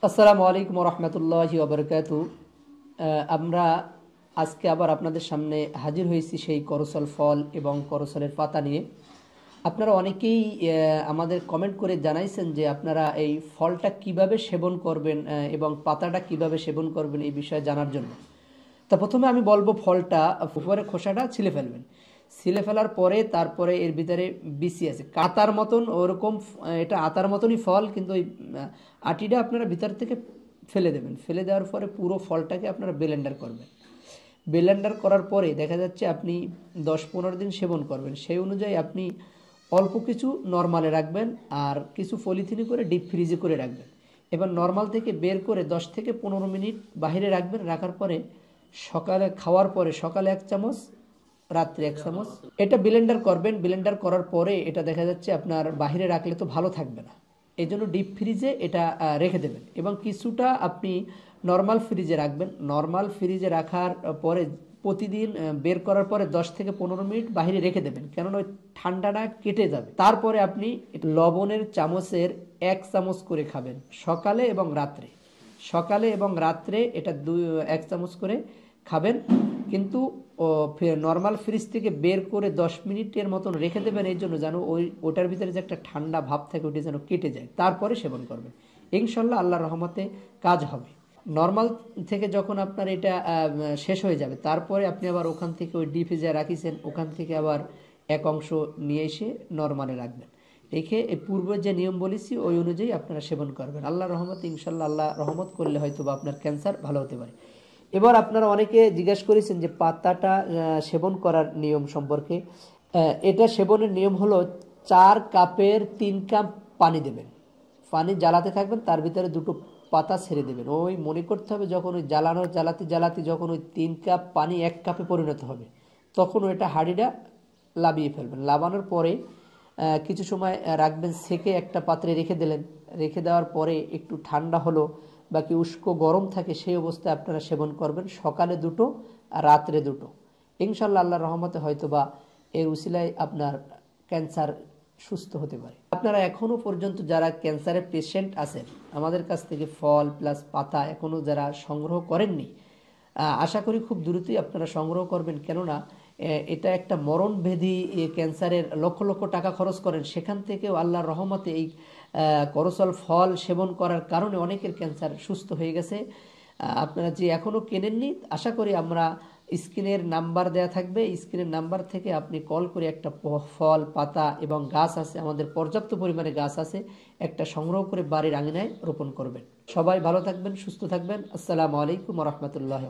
আসসালামু আলাইকুম রহমতুল্লাহি ওবরকাতু। আমরা আজকে আবার আপনাদের সামনে হাজির হয়েছি সেই করসল ফল এবং করসলের পাতা নিয়ে। আপনারা অনেকেই আমাদের কমেন্ট করে জানাইছেন যে আপনারা এই ফলটা কিভাবে সেবন করবেন এবং পাতাটা কিভাবে সেবন করবেন এই বিষয়ে জানার জন্য। তা প্রথমে আমি বলবো ফলটা উপরে খোসাটা ছিলে ফেলবেন। ছিলে ফেলার পরে তারপরে এর ভিতরে বিচি আছে কাতার মতন ওরকম, এটা আতার মতনই ফল, কিন্তু ওই আটিটা আপনারা ভিতর থেকে ফেলে দেবেন। ফেলে দেওয়ার পরে পুরো ফলটাকে আপনারা ব্লেন্ডার করবেন। ব্লেন্ডার করার পরে দেখা যাচ্ছে আপনি 10-15 দিন সেবন করবেন। সেই অনুযায়ী আপনি অল্প কিছু নর্মালে রাখবেন আর কিছু পলিথিনে করে ডিপ ফ্রিজে করে রাখবেন। এবার নর্মাল থেকে বের করে 10 থেকে 15 মিনিট বাইরে রাখবেন। রাখার পরে সকালে খাওয়ার পরে সকালে 1 চামচ, রাত্রে 1 চামচ এটা ব্লেন্ডার করবেন। ব্লেন্ডার করার পরে এটা দেখা যাচ্ছে আপনার বাইরে রাখলে তো ভালো থাকবে না, এই জন্য ডিপ ফ্রিজে এটা রেখে দেবেন এবং কিছুটা আপনি নর্মাল ফ্রিজে রাখবেন। নর্মাল ফ্রিজে রাখার পরে প্রতিদিন বের করার পরে 10 থেকে 15 মিনিট বাইরে রেখে দেবেন, কেননা ওই ঠান্ডাটা কেটে যাবে। তারপরে আপনি লবণের চামচের 1 চামচ করে খাবেন সকালে এবং রাত্রে। সকালে এবং রাত্রে এটা 1 চামচ করে খাবেন, কিন্তু নর্মাল ফ্রিজ থেকে বের করে 10 মিনিটের মতন রেখে দেবেন, এই জন্য যেন ওটার ভিতরে যে একটা ঠান্ডা ভাব থাকে ওটা যেন কেটে যায়, তারপরে সেবন করবেন। ইনশাল্লাহ আল্লাহর রহমতে কাজ হবে। নর্মাল থেকে যখন আপনার এটা শেষ হয়ে যাবে, তারপরে আপনি আবার ওখান থেকে ওই ডিপ ফ্রিজে রাখিছেন, ওখান থেকে আবার এক অংশ নিয়ে এসে নর্মালে রাখবেন। রেখে এই পূর্বে যে নিয়ম বলেছি ওই অনুযায়ী আপনারা সেবন করবেন। আল্লাহর রহমতে ইনশাল্লাহ আল্লাহ রহমত করলে হয়তো বা আপনার ক্যান্সার ভালো হতে পারে। এবার আপনারা অনেকে জিজ্ঞাসা করেছেন যে পাতাটা সেবন করার নিয়ম সম্পর্কে। এটা সেবনের নিয়ম হলো 4 কাপের 3 কাপ পানি দেবেন। পানি জ্বালাতে থাকবেন, তার ভিতরে 2টো পাতা ছেড়ে দেবেন। ওই মনে করতে হবে যখন ওই জ্বালাতে যখন ওই 3 কাপ পানি 1 কাপে পরিণত হবে, তখন ওইটা হাঁড়িটা লাবিয়ে ফেলবেন। লাবানোর পরে কিছু সময় রাখবেন, সেকে একটা পাত্রে রেখে দিলেন। রেখে দেওয়ার পরে একটু ঠান্ডা হলো বা কি উষ্ণ গরম থাকে, সেই অবস্থায় আপনারা সেবন করবেন। সকালে 2টো আর রাত্রে 2টো। ইনশাল্লাহ আল্লাহর রহমতে হয়তো বা এর উসিলায় আপনার ক্যান্সার সুস্থ হতে পারে। আপনারা এখনো পর্যন্ত যারা ক্যান্সারের পেশেন্ট আছেন, আমাদের কাছ থেকে ফল প্লাস পাতা এখনো যারা সংগ্রহ করেননি, আশা করি খুব দ্রুতই আপনারা সংগ্রহ করবেন, কেননা এটা একটা মরণভেদী ক্যান্সারের লক্ষ লক্ষ টাকা খরচ করেন, সেখান থেকেও আল্লাহর রহমতে এই করসল ফল সেবন করার কারণে অনেকের ক্যান্সার সুস্থ হয়ে গেছে। আপনারা যে এখনও কেনেননি, আশা করি আমরা স্ক্রিনের নাম্বার দেয়া থাকবে, স্ক্রিনের নাম্বার থেকে আপনি কল করে একটা ফল পাতা এবং গাছ আছে, আমাদের পর্যাপ্ত পরিমাণে গাছ আছে, একটা সংগ্রহ করে বাড়ির আঙিনায় রোপণ করবেন। সবাই ভালো থাকবেন, সুস্থ থাকবেন। আসসালামু আলাইকুম রহমতুল্লাহ।